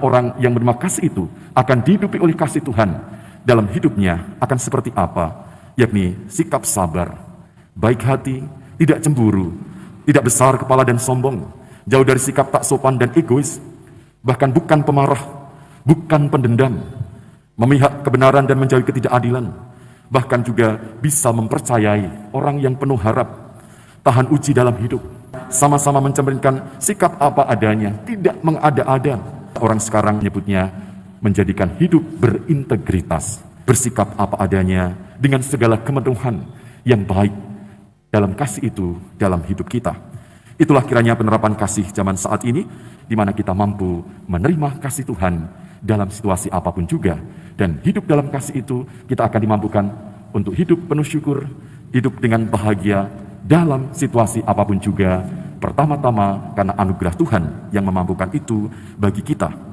Orang yang berterima kasih itu akan dihidupi oleh kasih Tuhan. Dalam hidupnya akan seperti apa? Yakni sikap sabar, baik hati, tidak cemburu, tidak besar kepala dan sombong, jauh dari sikap tak sopan dan egois, bahkan bukan pemarah, bukan pendendam, memihak kebenaran dan menjauhi ketidakadilan, bahkan juga bisa mempercayai orang yang penuh harap, tahan uji dalam hidup, sama-sama mencerminkan sikap apa adanya, tidak mengada-ada. Orang sekarang menyebutnya menjadikan hidup berintegritas, bersikap apa adanya dengan segala kemenuhan yang baik dalam kasih itu dalam hidup kita. Itulah kiranya penerapan kasih zaman saat ini, di mana kita mampu menerima kasih Tuhan dalam situasi apapun juga, dan hidup dalam kasih itu kita akan dimampukan untuk hidup penuh syukur, hidup dengan bahagia dalam situasi apapun juga. Pertama-tama karena anugerah Tuhan yang memampukan itu bagi kita.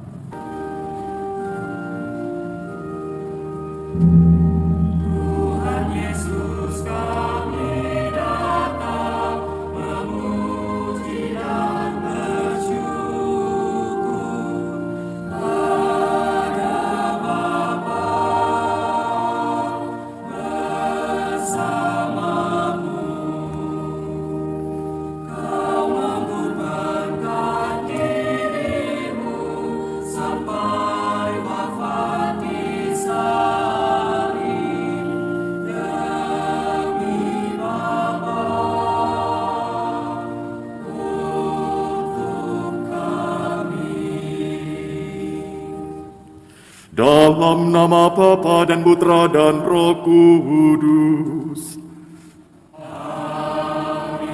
Dalam nama Bapa dan Putra dan Roh Kudus. Amin.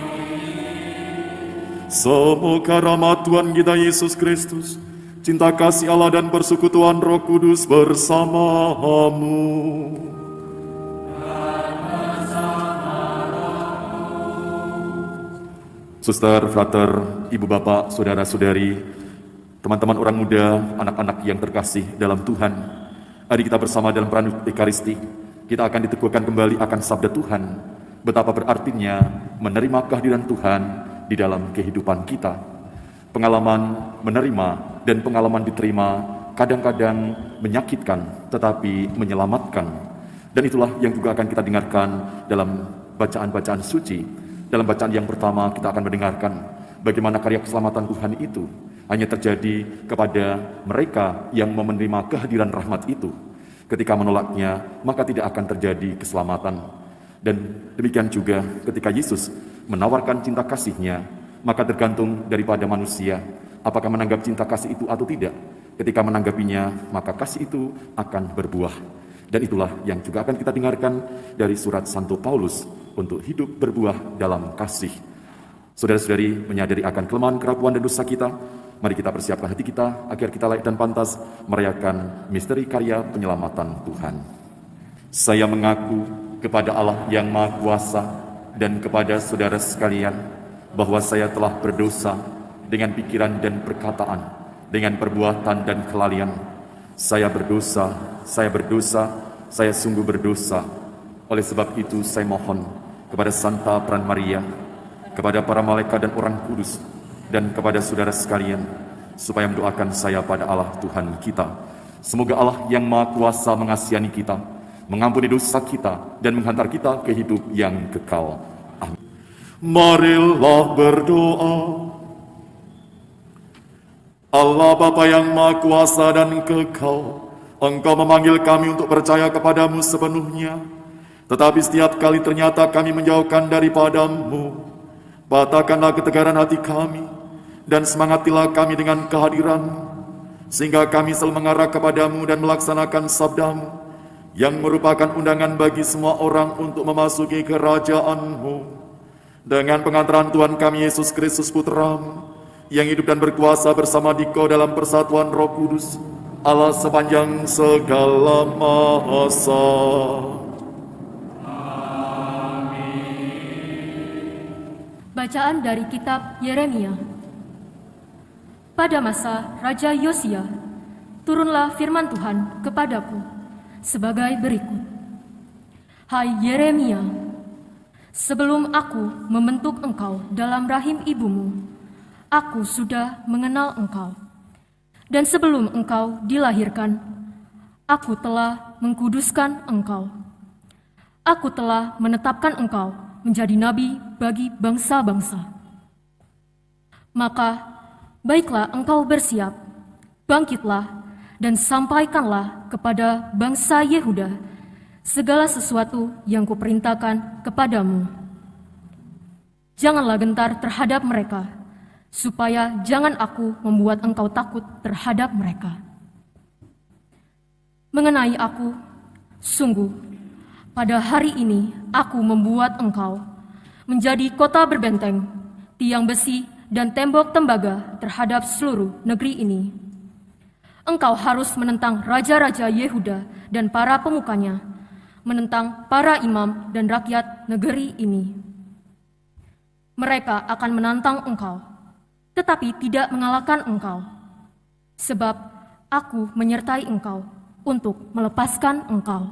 Semoga rahmat Tuhan kita Yesus Kristus, cinta kasih Allah dan persekutuan Roh Kudus bersamamu. Suster, frater, ibu bapak, saudara-saudari, teman-teman orang muda, anak-anak yang terkasih dalam Tuhan, hari kita bersama dalam peran Ekaristi, kita akan diteguhkan kembali akan sabda Tuhan, betapa berartinya menerima kehadiran Tuhan di dalam kehidupan kita. Pengalaman menerima dan pengalaman diterima kadang-kadang menyakitkan, tetapi menyelamatkan. Dan itulah yang juga akan kita dengarkan dalam bacaan-bacaan suci. Dalam bacaan yang pertama kita akan mendengarkan bagaimana karya keselamatan Tuhan itu hanya terjadi kepada mereka yang menerima kehadiran rahmat itu. Ketika menolaknya, maka tidak akan terjadi keselamatan. Dan demikian juga ketika Yesus menawarkan cinta kasih-Nya, maka tergantung daripada manusia, apakah menanggap cinta kasih itu atau tidak. Ketika menanggapinya, maka kasih itu akan berbuah. Dan itulah yang juga akan kita dengarkan dari surat Santo Paulus untuk hidup berbuah dalam kasih. Saudara-saudari, menyadari akan kelemahan, kerapuan, dan dosa kita, mari kita persiapkan hati kita agar kita layak dan pantas merayakan misteri karya penyelamatan Tuhan. Saya mengaku kepada Allah yang Maha Kuasa dan kepada saudara sekalian bahwa saya telah berdosa dengan pikiran dan perkataan, dengan perbuatan dan kelalaian. Saya berdosa, saya sungguh berdosa. Oleh sebab itu saya mohon kepada Santa Peran Maria, kepada para malaikat dan orang kudus, dan kepada saudara sekalian, supaya mendoakan saya pada Allah Tuhan kita. Semoga Allah yang Maha Kuasa mengasihani kita, mengampuni dosa kita, dan menghantar kita ke hidup yang kekal. Amin. Marilah berdoa. Allah Bapa yang Maha Kuasa dan kekal, Engkau memanggil kami untuk percaya kepadamu sepenuhnya, tetapi setiap kali ternyata kami menjauhkan daripada-Mu. Patahkanlah ketegaran hati kami, dan semangatilah kami dengan kehadiran-Mu, sehingga kami selalu mengarah kepadamu dan melaksanakan sabdamu, yang merupakan undangan bagi semua orang untuk memasuki kerajaan-Mu. Dengan pengantaran Tuhan kami Yesus Kristus Putra-Mu, yang hidup dan berkuasa bersama Dikau dalam persatuan Roh Kudus, Allah sepanjang segala masa. Bacaan dari kitab Yeremia. Pada masa Raja Yosia, turunlah firman Tuhan kepadaku sebagai berikut. Hai Yeremia, sebelum aku membentuk engkau dalam rahim ibumu, aku sudah mengenal engkau. Dan sebelum engkau dilahirkan, aku telah mengkuduskan engkau. Aku telah menetapkan engkau menjadi nabi bagi bangsa-bangsa. Maka, baiklah engkau bersiap, bangkitlah, dan sampaikanlah kepada bangsa Yehuda segala sesuatu yang kuperintahkan kepadamu. Janganlah gentar terhadap mereka, supaya jangan aku membuat engkau takut terhadap mereka. Mengenai aku, sungguh, pada hari ini aku membuat engkau menjadi kota berbenteng, tiang besi, dan tembok tembaga terhadap seluruh negeri ini. Engkau harus menentang raja-raja Yehuda dan para pemukanya, menentang para imam dan rakyat negeri ini. Mereka akan menantang engkau, tetapi tidak mengalahkan engkau, sebab aku menyertai engkau untuk melepaskan engkau.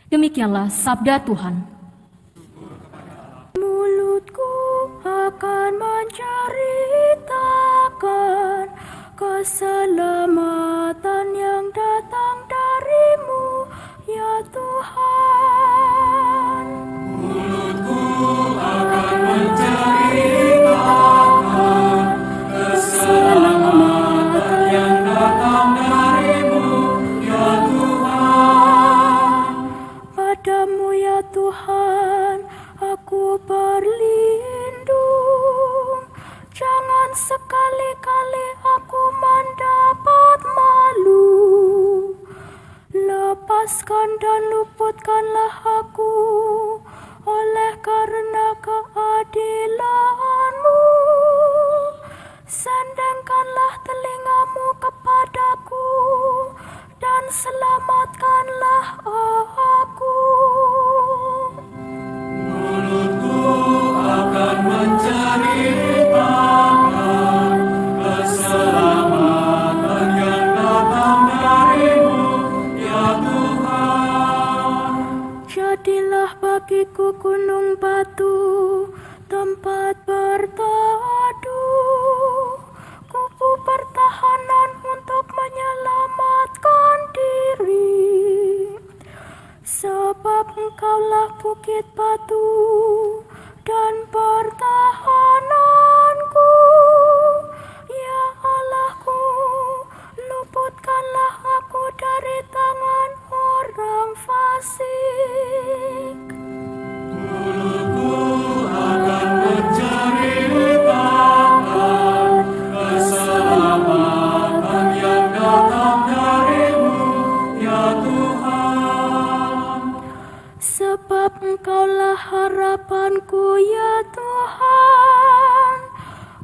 Demikianlah sabda Tuhan. Mulutku akan menceritakan keselamatan yang datang darimu, ya Tuhan. Mulutku akan menceritakan keselamatan yang datang darimu, ya Tuhan. Padamu, ya Tuhan, aku berlindung. Jangan sekali-kali aku mendapat malu. Lepaskan dan luputkanlah aku oleh karena keadilan-Mu. Sandangkanlah telingamu kepadaku dan selamatkanlah aku. Mulutku akan menceritakan keselamatan yang datang darimu, ya Tuhan. Jadilah bagiku gunung batu, tempat berteduh, kubu pertahanan untuk menyelamatkan diri. Sebab Engkaulah bukit batu dan pertahananku, ya Allahku, luputkanlah aku dari tangan orang fasik. Mulutku akan menceritakan keselamatan yang datang darimu, ya Tuhan. Sebab Engkaulah harapanku, ya Tuhan.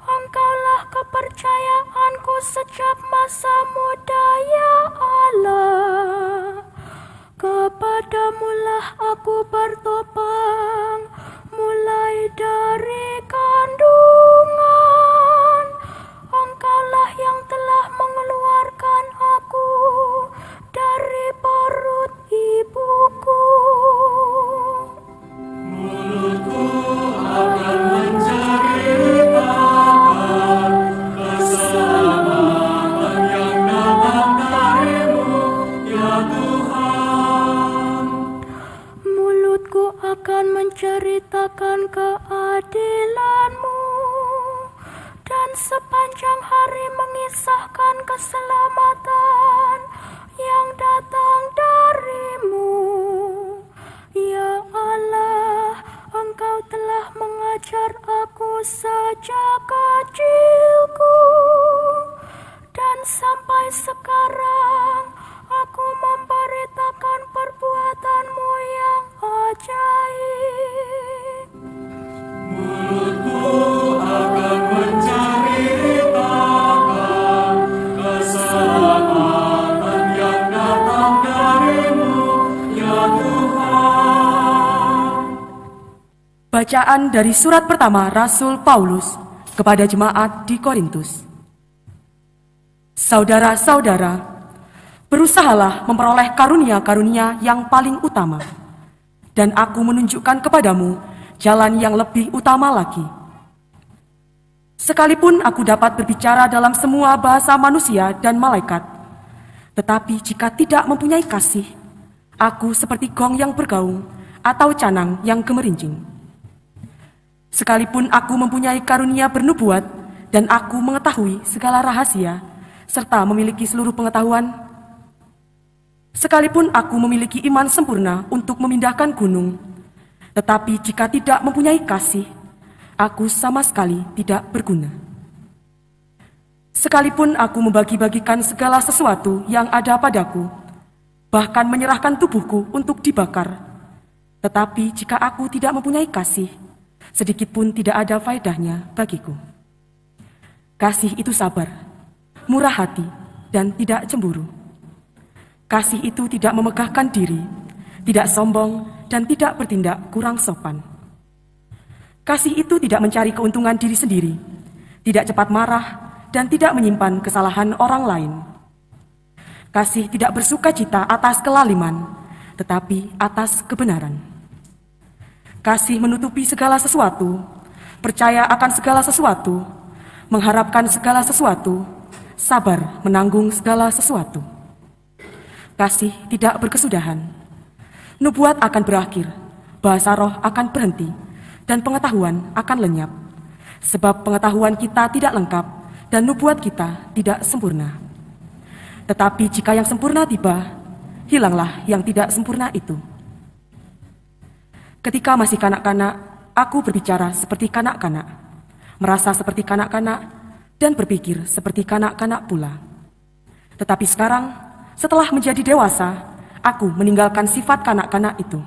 Engkaulah kepercayaanku sejak masa muda, ya Allah. Kepadamulah aku bertopang, mulai dari kandungan. Engkaulah yang telah mengeluarkan aku dari perut ibuku. Mulutku akan menceritakan keselamatan yang datang darimu, ya Tuhan. Mulutku akan menceritakan keadilan-Mu dan sepanjang hari mengisahkan keselamatan yang datang darimu. Ya Allah, Engkau telah mengajar aku sejak kecilku, dan sampai sekarang aku memberitakan perbuatan-Mu yang ajaib. Mulutku akan menceritakan keselamatan yang datang darimu, ya Tuhan. Bacaan dari surat pertama Rasul Paulus kepada jemaat di Korintus. Saudara-saudara, berusahalah memperoleh karunia-karunia yang paling utama, dan aku menunjukkan kepadamu jalan yang lebih utama lagi. Sekalipun aku dapat berbicara dalam semua bahasa manusia dan malaikat, tetapi jika tidak mempunyai kasih, aku seperti gong yang bergaung atau canang yang gemerincing. Sekalipun aku mempunyai karunia bernubuat dan aku mengetahui segala rahasia serta memiliki seluruh pengetahuan, sekalipun aku memiliki iman sempurna untuk memindahkan gunung, tetapi jika tidak mempunyai kasih, aku sama sekali tidak berguna. Sekalipun aku membagi-bagikan segala sesuatu yang ada padaku, bahkan menyerahkan tubuhku untuk dibakar, tetapi jika aku tidak mempunyai kasih, sedikit pun tidak ada faedahnya bagiku. Kasih itu sabar, murah hati, dan tidak cemburu. Kasih itu tidak memegahkan diri, tidak sombong, dan tidak bertindak kurang sopan. Kasih itu tidak mencari keuntungan diri sendiri, tidak cepat marah, dan tidak menyimpan kesalahan orang lain. Kasih tidak bersuka cita atas kelaliman, tetapi atas kebenaran. Kasih menutupi segala sesuatu, percaya akan segala sesuatu, mengharapkan segala sesuatu, sabar menanggung segala sesuatu. Kasih tidak berkesudahan. Nubuat akan berakhir, bahasa roh akan berhenti, dan pengetahuan akan lenyap. Sebab pengetahuan kita tidak lengkap, dan nubuat kita tidak sempurna. Tetapi jika yang sempurna tiba, hilanglah yang tidak sempurna itu. Ketika masih kanak-kanak, aku berbicara seperti kanak-kanak, merasa seperti kanak-kanak, dan berpikir seperti kanak-kanak pula. Tetapi sekarang, setelah menjadi dewasa, aku meninggalkan sifat kanak-kanak itu.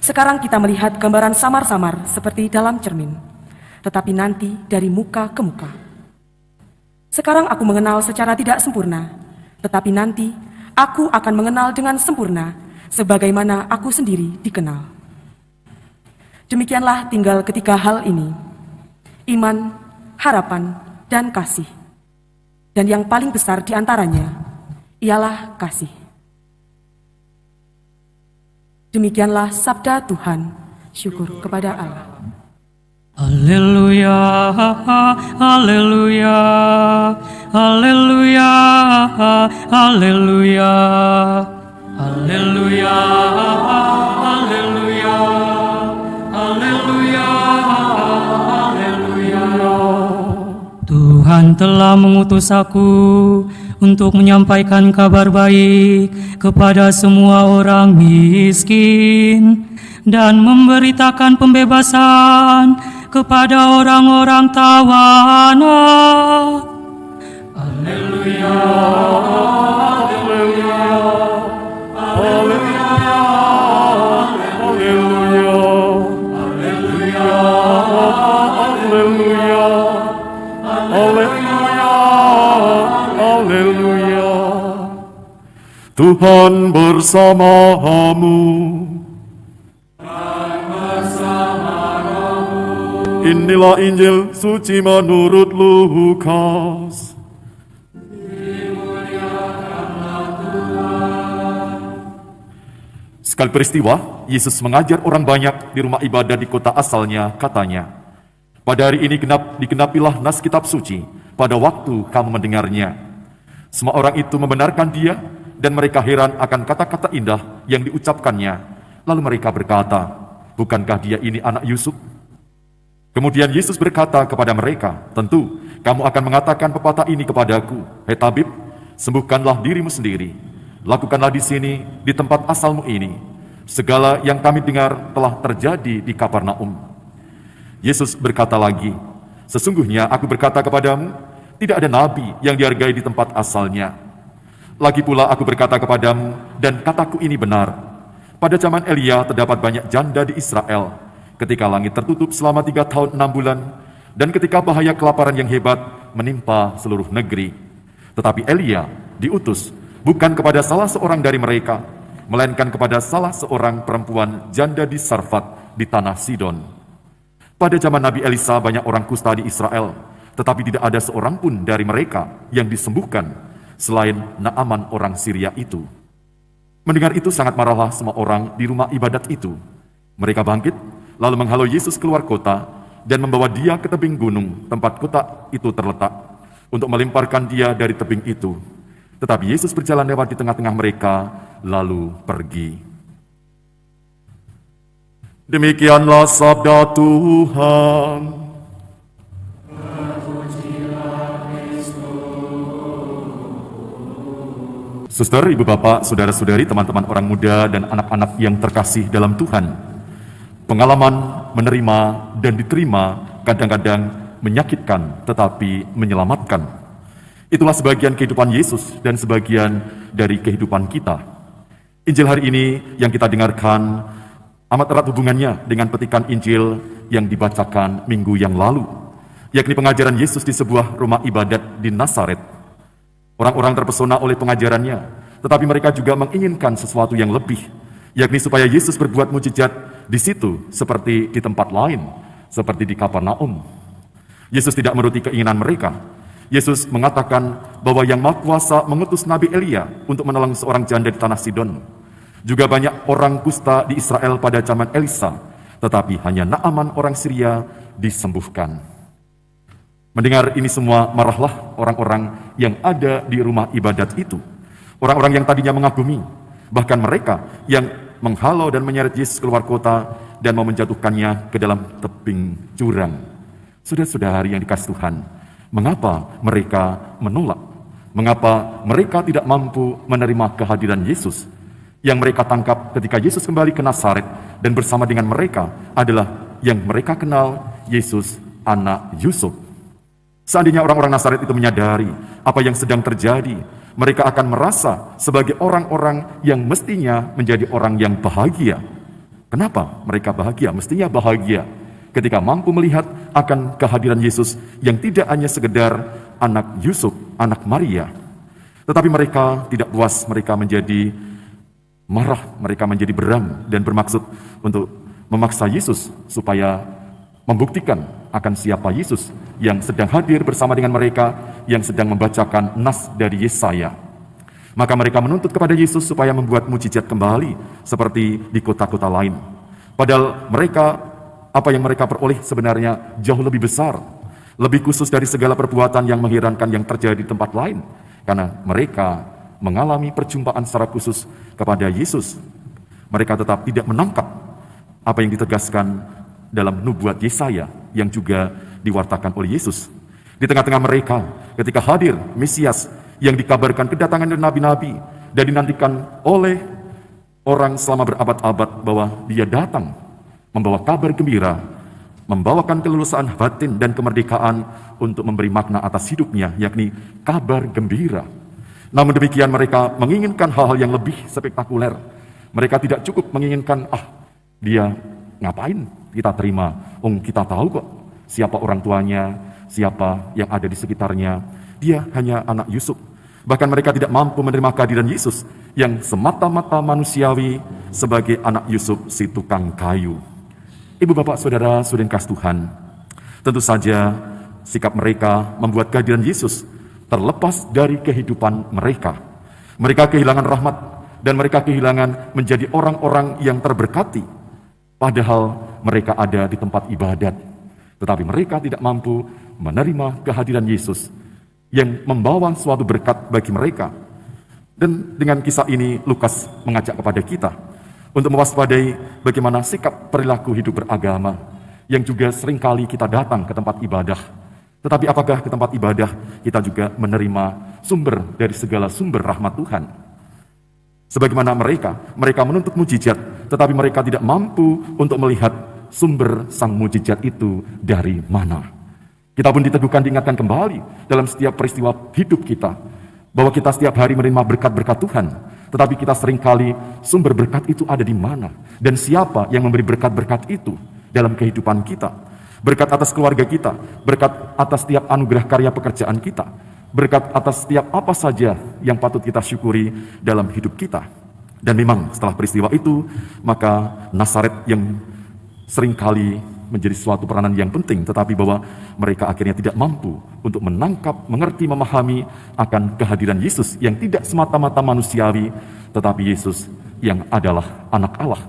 Sekarang kita melihat gambaran samar-samar seperti dalam cermin, tetapi nanti dari muka ke muka. Sekarang aku mengenal secara tidak sempurna, tetapi nanti aku akan mengenal dengan sempurna, sebagaimana aku sendiri dikenal. Demikianlah tinggal ketiga hal ini: iman, harapan, dan kasih. Dan yang paling besar di antaranya ialah kasih. Demikianlah sabda Tuhan. Syukur kepada Allah. Haleluya, haleluya, haleluya, haleluya, haleluya, haleluya, haleluya, haleluya. Tuhan telah mengutus aku untuk menyampaikan kabar baik kepada semua orang miskin dan memberitakan pembebasan kepada orang-orang tawanan. Haleluya, haleluya, haleluya, haleluya, haleluya, haleluya, haleluya, haleluya. Tuhan bersamamu. Inilah Injil suci menurut Lukas. Sekali peristiwa, Yesus mengajar orang banyak di rumah ibadah di kota asalnya, katanya, "Pada hari ini digenapilah nas kitab suci pada waktu kamu mendengarnya." Semua orang itu membenarkan dia, dan mereka heran akan kata-kata indah yang diucapkannya. Lalu mereka berkata, "Bukankah dia ini anak Yusuf?" Kemudian Yesus berkata kepada mereka, "Tentu kamu akan mengatakan pepatah ini kepadaku, 'Hei tabib, sembuhkanlah dirimu sendiri. Lakukanlah di sini, di tempat asalmu ini. Segala yang kami dengar telah terjadi di Kapernaum.'" Yesus berkata lagi, "Sesungguhnya aku berkata kepadamu, tidak ada nabi yang dihargai di tempat asalnya. Lagi pula aku berkata kepadamu, dan kataku ini benar, pada zaman Elia terdapat banyak janda di Israel, ketika langit tertutup selama 3 tahun 6 bulan, dan ketika bahaya kelaparan yang hebat menimpa seluruh negeri. Tetapi Elia diutus bukan kepada salah seorang dari mereka, melainkan kepada salah seorang perempuan janda di Sarfat di tanah Sidon. Pada zaman Nabi Elisa banyak orang kusta di Israel, tetapi tidak ada seorang pun dari mereka yang disembuhkan selain Naaman orang Syria itu." Mendengar itu sangat marahlah semua orang di rumah ibadat itu. Mereka bangkit, lalu menghalau Yesus keluar kota, dan membawa dia ke tebing gunung tempat kotak itu terletak untuk melemparkan dia dari tebing itu. Tetapi Yesus berjalan lewat di tengah-tengah mereka, lalu pergi. Demikianlah sabda Tuhan. Suster, ibu bapak, saudara-saudari, teman-teman orang muda dan anak-anak yang terkasih dalam Tuhan. Pengalaman menerima dan diterima kadang-kadang menyakitkan tetapi menyelamatkan. Itulah sebagian kehidupan Yesus dan sebagian dari kehidupan kita. Injil hari ini yang kita dengarkan amat erat hubungannya dengan petikan Injil yang dibacakan minggu yang lalu, yakni pengajaran Yesus di sebuah rumah ibadat di Nazaret. Orang-orang terpesona oleh pengajarannya, tetapi mereka juga menginginkan sesuatu yang lebih, yakni supaya Yesus berbuat mujizat di situ seperti di tempat lain, seperti di Kapernaum. Yesus tidak menuruti keinginan mereka. Yesus mengatakan bahwa Yang Maha Kuasa mengutus Nabi Elia untuk menolong seorang janda di tanah Sidon. Juga banyak orang kusta di Israel pada zaman Elisa, tetapi hanya Naaman orang Syria disembuhkan. Mendengar ini semua, marahlah orang-orang yang ada di rumah ibadat itu. Orang-orang yang tadinya mengagumi, bahkan mereka yang menghalau dan menyeret Yesus keluar kota dan mau menjatuhkannya ke dalam tebing jurang. Saudara-saudari yang dikasih Tuhan, mengapa mereka menolak? Mengapa mereka tidak mampu menerima kehadiran Yesus? Yang mereka tangkap ketika Yesus kembali ke Nazaret dan bersama dengan mereka adalah yang mereka kenal, Yesus anak Yusuf. Seandainya orang-orang Nazaret itu menyadari apa yang sedang terjadi, mereka akan merasa sebagai orang-orang yang mestinya menjadi orang yang bahagia. Kenapa mereka bahagia? Mestinya bahagia ketika mampu melihat akan kehadiran Yesus yang tidak hanya sekedar anak Yusuf, anak Maria. Tetapi mereka tidak puas, mereka menjadi marah, mereka menjadi beram dan bermaksud untuk memaksa Yesus supaya membuktikan akan siapa Yesus yang sedang hadir bersama dengan mereka yang sedang membacakan nas dari Yesaya. Maka mereka menuntut kepada Yesus supaya membuat mujizat kembali seperti di kota-kota lain. Padahal mereka, apa yang mereka peroleh sebenarnya jauh lebih besar, lebih khusus dari segala perbuatan yang mengherankan yang terjadi di tempat lain. Karena mereka mengalami perjumpaan secara khusus kepada Yesus. Mereka tetap tidak menangkap apa yang ditegaskan dalam nubuat Yesaya yang juga diwartakan oleh Yesus. Di tengah-tengah mereka, ketika hadir Mesias yang dikabarkan kedatangan dari nabi-nabi dan dinantikan oleh orang selama berabad-abad bahwa dia datang membawa kabar gembira, membawakan kelulusan batin dan kemerdekaan untuk memberi makna atas hidupnya, yakni kabar gembira. Namun demikian mereka menginginkan hal-hal yang lebih spektakuler. Mereka tidak cukup menginginkan, dia ngapain kita terima? Kita tahu kok siapa orang tuanya, siapa yang ada di sekitarnya. Dia hanya anak Yusuf. Bahkan mereka tidak mampu menerima kehadiran Yesus yang semata-mata manusiawi sebagai anak Yusuf si tukang kayu. Ibu bapak saudara saudara kasih Tuhan, tentu saja sikap mereka membuat kehadiran Yesus terlepas dari kehidupan mereka. Mereka kehilangan rahmat dan mereka kehilangan menjadi orang-orang yang terberkati. Padahal mereka ada di tempat ibadat, tetapi mereka tidak mampu menerima kehadiran Yesus yang membawa suatu berkat bagi mereka. Dan dengan kisah ini Lukas mengajak kepada kita untuk mewaspadai bagaimana sikap perilaku hidup beragama yang juga seringkali kita datang ke tempat ibadah. Tetapi apakah ke tempat ibadah kita juga menerima sumber dari segala sumber rahmat Tuhan? Sebagaimana mereka menuntut mujizat, tetapi mereka tidak mampu untuk melihat sumber sang mujizat itu dari mana. Kita pun diteguhkan, diingatkan kembali dalam setiap peristiwa hidup kita, bahwa kita setiap hari menerima berkat-berkat Tuhan, tetapi kita seringkali sumber berkat itu ada di mana, dan siapa yang memberi berkat-berkat itu dalam kehidupan kita. Berkat atas keluarga kita, berkat atas setiap anugerah karya pekerjaan kita, berkat atas setiap apa saja yang patut kita syukuri dalam hidup kita. Dan memang setelah peristiwa itu, maka Nazaret yang seringkali menjadi suatu peranan yang penting, tetapi bahwa mereka akhirnya tidak mampu untuk menangkap, mengerti, memahami akan kehadiran Yesus yang tidak semata-mata manusiawi, tetapi Yesus yang adalah anak Allah,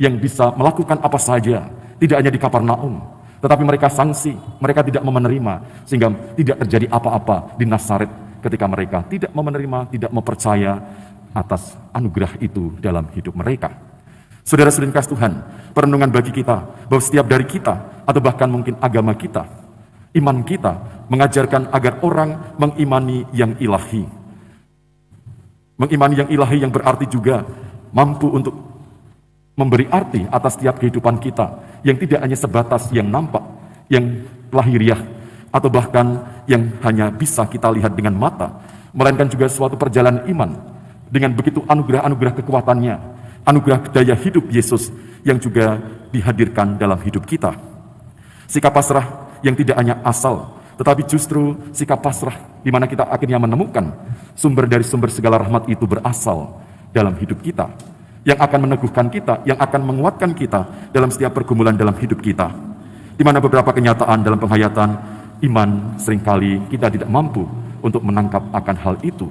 yang bisa melakukan apa saja, tidak hanya di Kapernaum, Tetapi mereka sangsi, mereka tidak mau menerima, sehingga tidak terjadi apa-apa di Nazaret ketika mereka tidak mau menerima, tidak mau percaya atas anugerah itu dalam hidup mereka. Saudara-saudara kasih Tuhan, perenungan bagi kita bahwa setiap dari kita, atau bahkan mungkin agama kita, iman kita mengajarkan agar orang mengimani yang ilahi. Mengimani yang ilahi yang berarti juga mampu untuk memberi arti atas setiap kehidupan kita, yang tidak hanya sebatas yang nampak, yang lahiriah, atau bahkan yang hanya bisa kita lihat dengan mata, melainkan juga suatu perjalanan iman dengan begitu anugerah-anugerah kekuatannya, anugerah daya hidup Yesus yang juga dihadirkan dalam hidup kita. Sikap pasrah yang tidak hanya asal, tetapi justru sikap pasrah di mana kita akhirnya menemukan sumber dari sumber segala rahmat itu berasal dalam hidup kita, yang akan meneguhkan kita, yang akan menguatkan kita dalam setiap pergumulan dalam hidup kita. Di mana beberapa kenyataan dalam penghayatan iman seringkali kita tidak mampu untuk menangkap akan hal itu.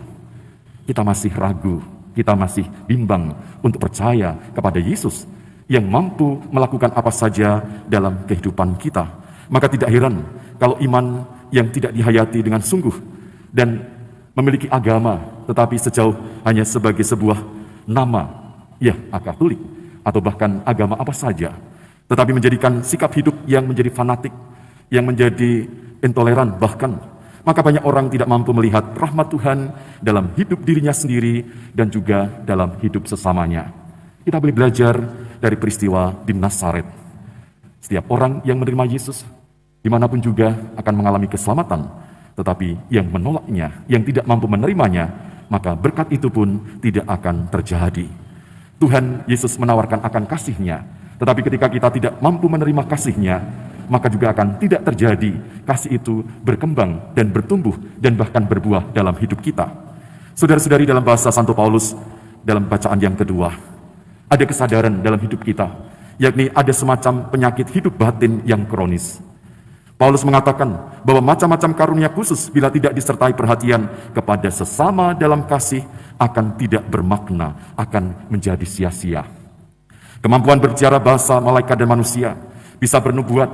Kita masih ragu, kita masih bimbang untuk percaya kepada Yesus yang mampu melakukan apa saja dalam kehidupan kita. Maka tidak heran kalau iman yang tidak dihayati dengan sungguh dan memiliki agama, tetapi sejauh hanya sebagai sebuah nama, ya Katolik, atau bahkan agama apa saja, tetapi menjadikan sikap hidup yang menjadi fanatik, yang menjadi intoleran bahkan, maka banyak orang tidak mampu melihat rahmat Tuhan dalam hidup dirinya sendiri dan juga dalam hidup sesamanya. Kita boleh belajar dari peristiwa di Nazaret. Setiap orang yang menerima Yesus, dimanapun juga akan mengalami keselamatan, tetapi yang menolaknya, yang tidak mampu menerimanya, maka berkat itu pun tidak akan terjadi. Tuhan Yesus menawarkan akan kasih-Nya, tetapi ketika kita tidak mampu menerima kasih-Nya, maka juga akan tidak terjadi kasih itu berkembang dan bertumbuh dan bahkan berbuah dalam hidup kita. Saudara-saudari, dalam bahasa Santo Paulus dalam bacaan yang kedua, ada kesadaran dalam hidup kita, yakni ada semacam penyakit hidup batin yang kronis. Paulus mengatakan bahwa macam-macam karunia khusus bila tidak disertai perhatian kepada sesama dalam kasih akan tidak bermakna, akan menjadi sia-sia. Kemampuan berbicara bahasa malaikat dan manusia, bisa bernubuat,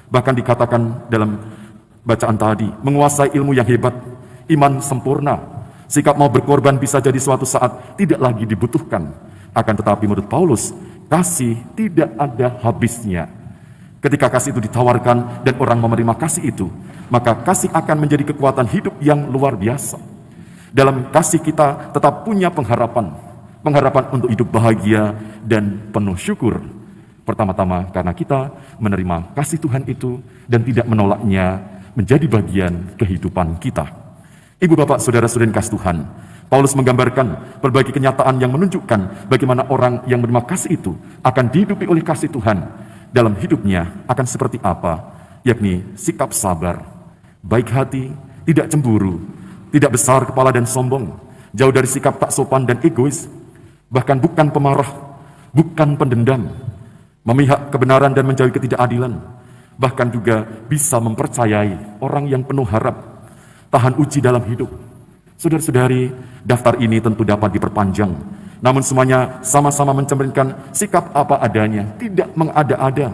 bahkan dikatakan dalam bacaan tadi, menguasai ilmu yang hebat, iman sempurna, sikap mau berkorban bisa jadi suatu saat tidak lagi dibutuhkan. Akan tetapi menurut Paulus, kasih tidak ada habisnya. Ketika kasih itu ditawarkan dan orang menerima kasih itu, maka kasih akan menjadi kekuatan hidup yang luar biasa. Dalam kasih kita tetap punya pengharapan untuk hidup bahagia dan penuh syukur. Pertama-tama karena kita menerima kasih Tuhan itu dan tidak menolaknya menjadi bagian kehidupan kita. Ibu bapak saudara-saudari kasih Tuhan, Paulus menggambarkan berbagai kenyataan yang menunjukkan bagaimana orang yang menerima kasih itu akan dihidupi oleh kasih Tuhan. Dalam hidupnya akan seperti apa, yakni sikap sabar, baik hati, tidak cemburu, tidak besar kepala dan sombong, jauh dari sikap tak sopan dan egois, bahkan bukan pemarah, bukan pendendam, memihak kebenaran dan menjauhi ketidakadilan, bahkan juga bisa mempercayai orang yang penuh harap, tahan uji dalam hidup. Saudara-saudari, daftar ini tentu dapat diperpanjang, namun semuanya sama-sama mencerminkan sikap apa adanya, tidak mengada-ada.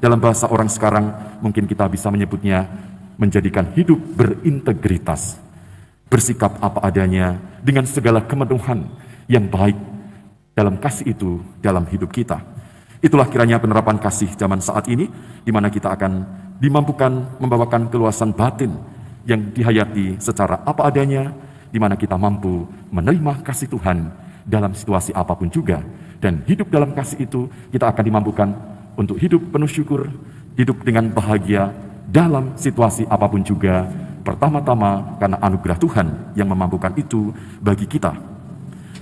Dalam bahasa orang sekarang, mungkin kita bisa menyebutnya menjadikan hidup berintegritas, bersikap apa adanya dengan segala kemenuhan yang baik dalam kasih itu dalam hidup kita. Itulah kiranya penerapan kasih zaman saat ini, di mana kita akan dimampukan membawakan keluasan batin yang dihayati secara apa adanya, di mana kita mampu menerima kasih Tuhan dalam situasi apapun juga, dan hidup dalam kasih itu kita akan dimampukan untuk hidup penuh syukur, hidup dengan bahagia dalam situasi apapun juga. Pertama-tama karena anugerah Tuhan yang memampukan itu bagi kita.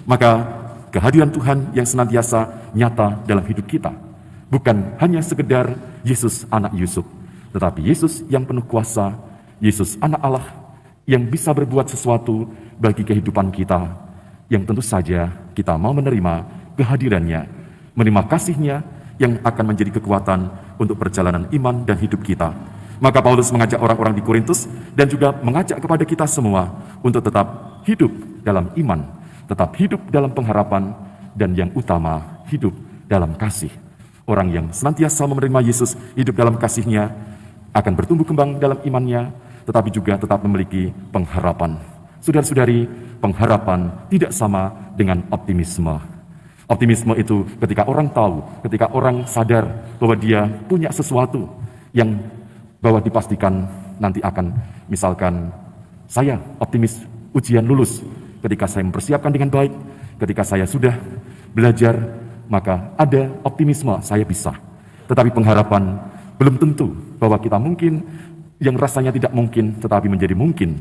Maka kehadiran Tuhan yang senantiasa nyata dalam hidup kita, bukan hanya sekedar Yesus anak Yusuf, tetapi Yesus yang penuh kuasa, Yesus anak Allah yang bisa berbuat sesuatu bagi kehidupan kita, yang tentu saja kita mau menerima kehadirannya, menerima kasih-Nya yang akan menjadi kekuatan untuk perjalanan iman dan hidup kita. Maka Paulus mengajak orang-orang di Korintus dan juga mengajak kepada kita semua untuk tetap hidup dalam iman, tetap hidup dalam pengharapan, dan yang utama hidup dalam kasih. Orang yang senantiasa menerima Yesus, hidup dalam kasih-Nya, akan bertumbuh kembang dalam imannya, tetapi juga tetap memiliki pengharapan. Saudara-saudari, pengharapan tidak sama dengan optimisme. Optimisme itu ketika orang tahu, ketika orang sadar bahwa dia punya sesuatu yang bahwa dipastikan nanti akan, misalkan saya optimis ujian lulus, ketika saya mempersiapkan dengan baik, ketika saya sudah belajar, maka ada optimisme saya bisa. Tetapi pengharapan belum tentu bahwa kita mungkin yang rasanya tidak mungkin tetapi menjadi mungkin,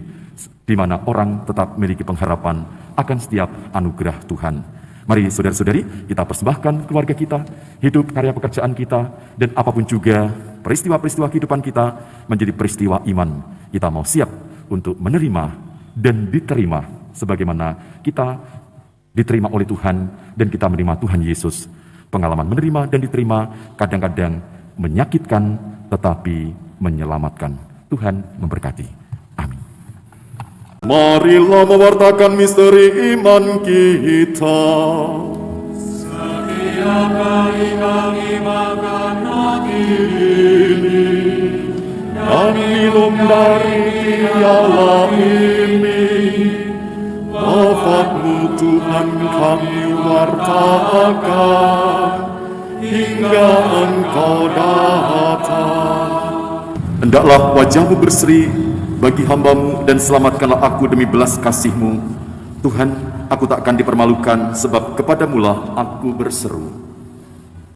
di mana orang tetap memiliki pengharapan akan setiap anugerah Tuhan. Mari saudara-saudari, kita persembahkan keluarga kita, hidup karya pekerjaan kita, dan apapun juga peristiwa-peristiwa kehidupan kita menjadi peristiwa iman. Kita mau siap untuk menerima dan diterima sebagaimana kita diterima oleh Tuhan dan kita menerima Tuhan Yesus. Pengalaman menerima dan diterima kadang-kadang menyakitkan tetapi menyelamatkan. Tuhan memberkati. Amin. Marilah mewartakan misteri iman kita. Setiap kali kami makan roti Ini dan minum dari piala ini, wafat-Mu Tuhan kami wartakan hingga Engkau datang. Hendaklah wajah-Mu berseri bagi hamba-Mu dan selamatkanlah aku demi belas kasih-Mu. Tuhan, aku tak akan dipermalukan sebab kepadamu lah aku berseru.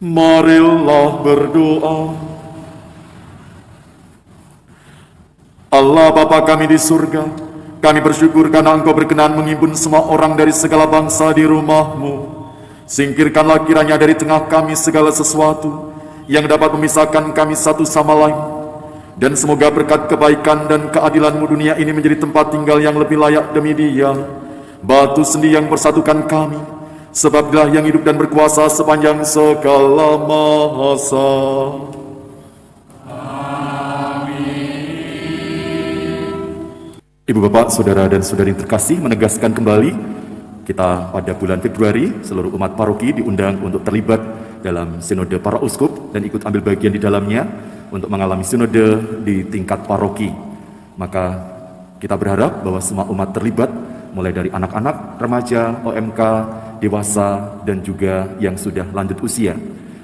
Marilah berdoa. Allah Bapa kami di surga, kami bersyukur karena Engkau berkenan menghimpun semua orang dari segala bangsa di rumah-Mu. Singkirkanlah kiranya dari tengah kami segala sesuatu yang dapat memisahkan kami satu sama lain. Dan semoga berkat kebaikan dan keadilan-Mu dunia ini menjadi tempat tinggal yang lebih layak demi Dia, batu sendi yang persatukan kami, sebab Dialah yang hidup dan berkuasa sepanjang segala masa. Ibu bapak, saudara dan saudari terkasih, menegaskan kembali kita pada bulan Februari seluruh umat paroki diundang untuk terlibat dalam sinode para uskup dan ikut ambil bagian di dalamnya untuk mengalami sinode di tingkat paroki. Maka kita berharap bahwa semua umat terlibat, mulai dari anak-anak, remaja, OMK, dewasa, dan juga yang sudah lanjut usia.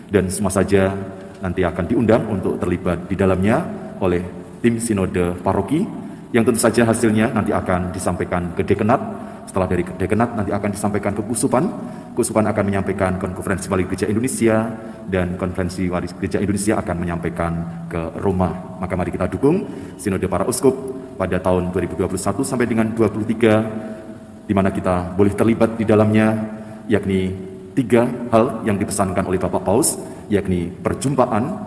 Dan semua saja nanti akan diundang untuk terlibat di dalamnya oleh tim sinode paroki, yang tentu saja hasilnya nanti akan disampaikan ke dekenat. Setelah dari dekenat nanti akan disampaikan ke Kusupan. Kusupan akan menyampaikan ke Konferensi Wali Gereja Indonesia, dan Konferensi Wali Gereja Indonesia akan menyampaikan ke Roma. Maka mari kita dukung sinode para uskup pada tahun 2021 sampai dengan 2023, di mana kita boleh terlibat di dalamnya, yakni 3 hal yang dipesankan oleh Bapak Paus, yakni perjumpaan,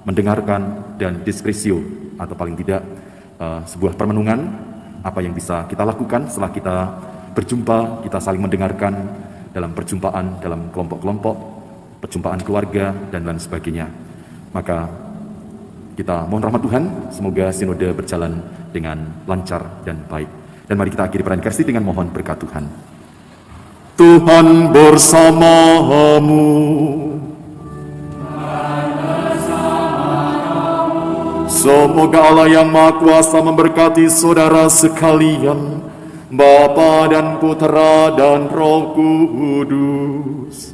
mendengarkan, dan diskresio, atau paling tidak sebuah permenungan apa yang bisa kita lakukan setelah kita berjumpa, kita saling mendengarkan dalam perjumpaan, dalam kelompok-kelompok, perjumpaan keluarga, dan lain sebagainya. Maka kita mohon rahmat Tuhan, semoga sinode berjalan dengan lancar dan baik. Dan mari kita akhiri perayaan Ekaristi dengan mohon berkat Tuhan. Tuhan bersamamu. Semoga Allah yang Maha Kuasa memberkati saudara sekalian, Bapa dan Putera dan Roh Kudus.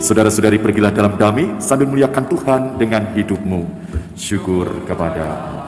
Saudara-saudari, pergilah dalam damai sambil muliakan Tuhan dengan hidupmu. Syukur kepada Allah.